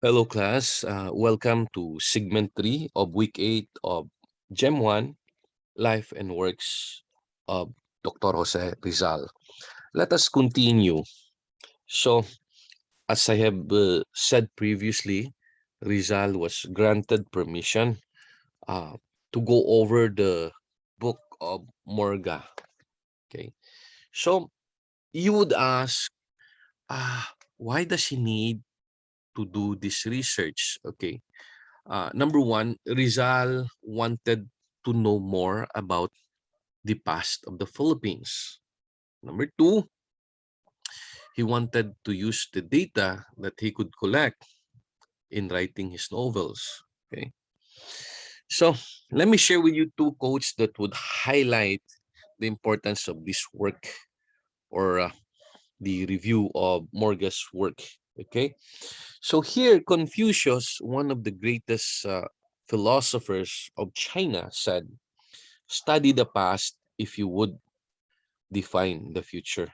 Hello, class. Welcome to segment 3 of week 8 of GEM1 Life and Works of Dr. Jose Rizal. Let us continue. So, as I have said previously, Rizal was granted permission uh, to go over the book of Morga. Okay. So, you would ask, why does he need to do this research? Okay. Number one, Rizal wanted to know more about the past of the Philippines. Number two, he wanted to use the data that he could collect in writing his novels. Okay. So let me share with you two quotes that would highlight the importance of this work or the review of Morga's work. Okay. So here, Confucius, one of the greatest philosophers of China, said, "Study the past if you would define the future."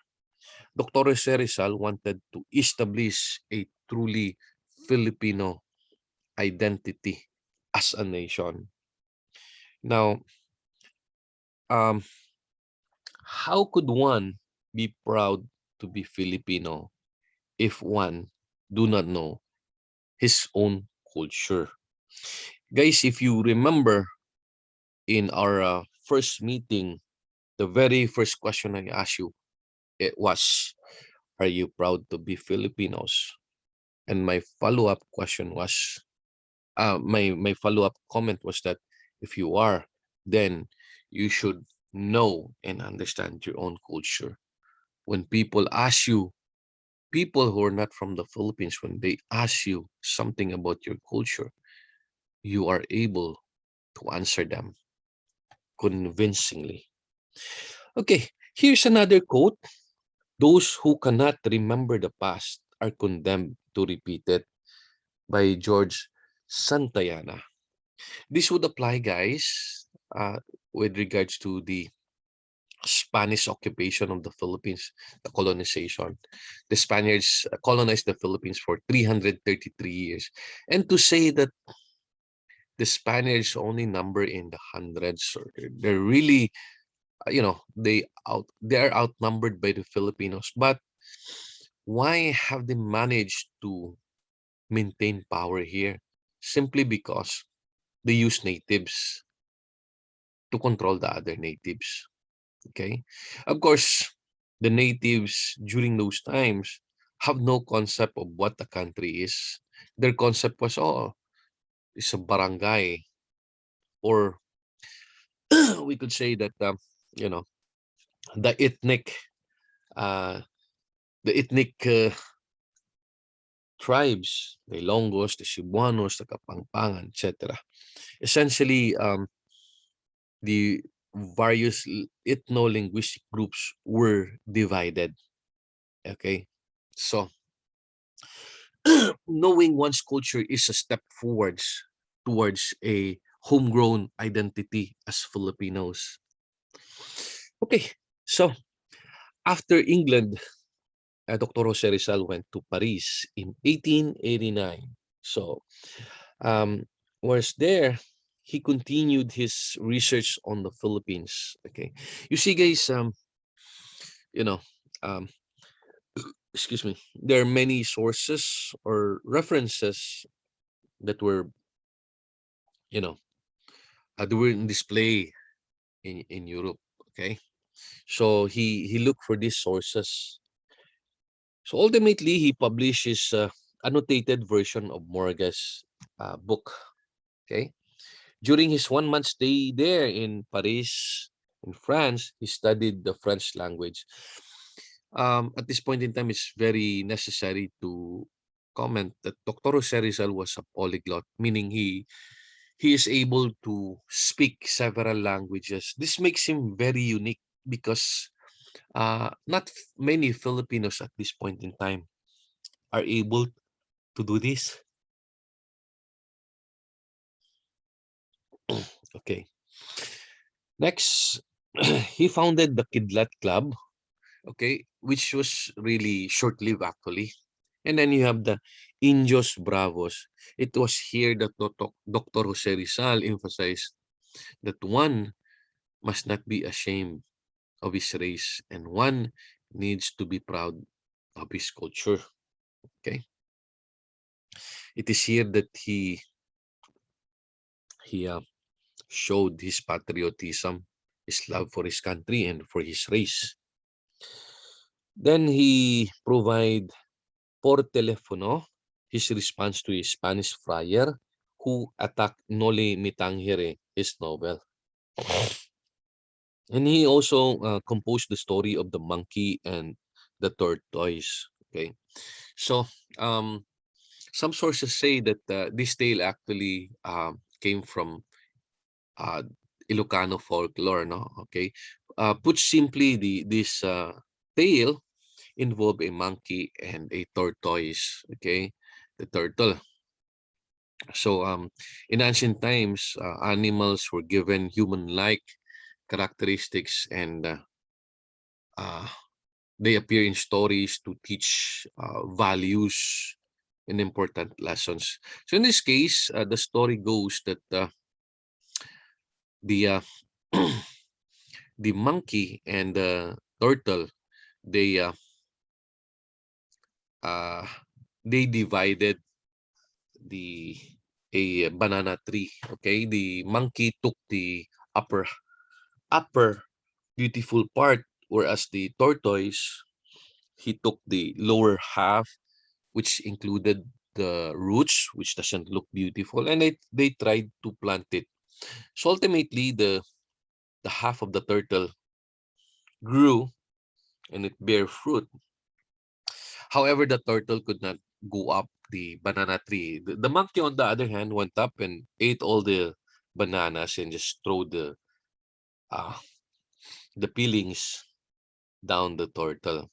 Dr. Jose Rizal wanted to establish a truly Filipino identity as a nation. Now, um, how could one be proud to be Filipino if one do not know his own culture? Guys, if you remember in our first meeting, the very first question I asked you, it was, are you proud to be Filipinos? And my follow-up question was, my follow-up comment was that if you are, then you should know and understand your own culture. When people ask you, people who are not from the Philippines, when they ask you something about your culture, you are able to answer them convincingly. Okay, here's another quote. Those who cannot remember the past are condemned to repeat it, by George Santayana. This would apply, guys, with regards to the Spanish occupation of the Philippines, the colonization. The Spaniards colonized the Philippines for 333 years. And to say that the Spaniards only number in the hundreds, or they're really, they are outnumbered by the Filipinos. But why have they managed to maintain power here? Simply because they use natives to control the other natives. Okay. Of course, the natives during those times have no concept of what the country is. Their concept was, oh, it's a barangay, or we could say that, you know, the ethnic, uh, tribes, the Ilonggos, the Cebuanos, the Kapampangan, etc. Essentially, the various ethno-linguistic groups were divided. Okay, so knowing one's culture is a step forwards towards a homegrown identity as Filipinos. Okay, so after England, Dr. Jose Rizal went to Paris in 1889. So, um, whilst there, he continued his research on the Philippines. Okay, you see, guys, you know, um, excuse me, there are many sources or references that were, you know, that were in display in Europe. Okay, so he looked for these sources. So ultimately, he published his annotated version of Morga's book. Okay, during his 1 month stay there in Paris, in France, he studied the French language. At this point in time, it's very necessary to comment that Dr. Jose Rizal was a polyglot, meaning he is able to speak several languages. This makes him very unique because not many Filipinos at this point in time are able to do this. Okay. Next, he founded the Kidlet Club, okay, which was really short-lived actually. And then you have the Indios Bravos. It was here that Dr. Jose Rizal emphasized that one must not be ashamed of his race and one needs to be proud of his culture. Okay. It is here that he showed his patriotism, his love for his country and for his race. Then he provide por telefono his response to a Spanish friar who attacked Noli Me Tangere, his novel. And he also composed the story of the monkey and the tortoise. Okay, so um, some sources say that this tale actually came from uh, Ilocano folklore. No, okay. Put simply, this tale involved a monkey and a tortoise. Okay, the turtle. So in ancient times, animals were given human-like characteristics, and uh, they appear in stories to teach values and important lessons. So in this case, the story goes that the the monkey and the turtle, they uh, uh, they divided the a banana tree. Okay, the monkey took the upper beautiful part, whereas the tortoise, he took the lower half, which included the roots, which doesn't look beautiful, and they tried to plant it. So ultimately, the half of the turtle grew and it bear fruit. However, the turtle could not go up the banana tree. The monkey, on the other hand, went up and ate all the bananas and just throw uh, the peelings down the turtle.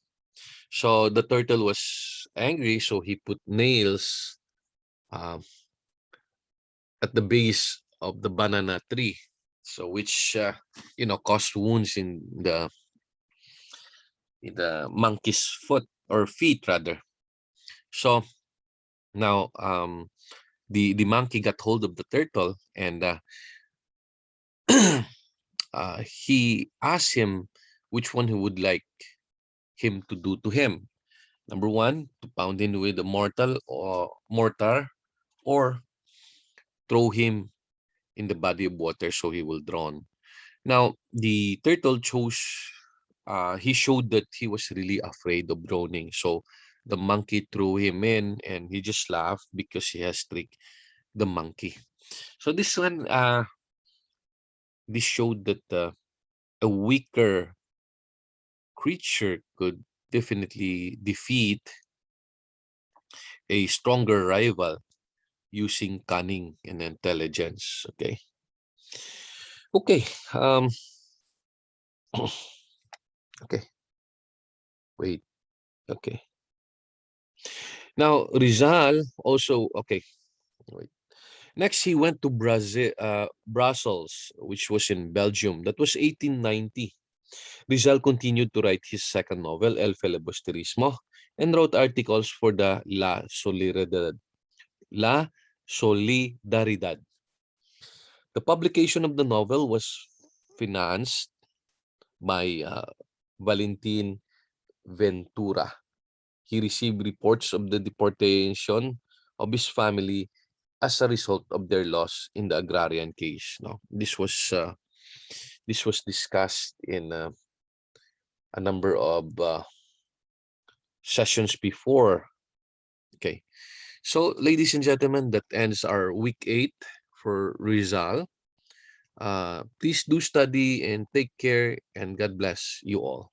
So the turtle was angry, so he put nails um, at the base of the banana tree, so which caused wounds in the monkey's foot or feet rather. So now the monkey got hold of the turtle, and he asked him which one he would like him to do to him. Number one, to pound him with a mortar, or throw him in the body of water so he will drown. Now, the turtle chose, he showed that he was really afraid of drowning. So the monkey threw him in and he just laughed because he has tricked the monkey. So this showed that a weaker creature could definitely defeat a stronger rival using cunning and intelligence. Okay. Okay. Okay. Wait. Okay. Now Rizal also, okay. Wait. Next, he went to Brussels, which was in Belgium. That was 1890. Rizal continued to write his second novel, El Filibusterismo, and wrote articles for the La Solidaridad. The publication of the novel was financed by Valentin Ventura. He received reports of the deportation of his family as a result of their loss in the agrarian case. No, this was discussed in a number of sessions before. Okay, so ladies and gentlemen, that ends our week 8 for Rizal. Please do study and take care, and God bless you all.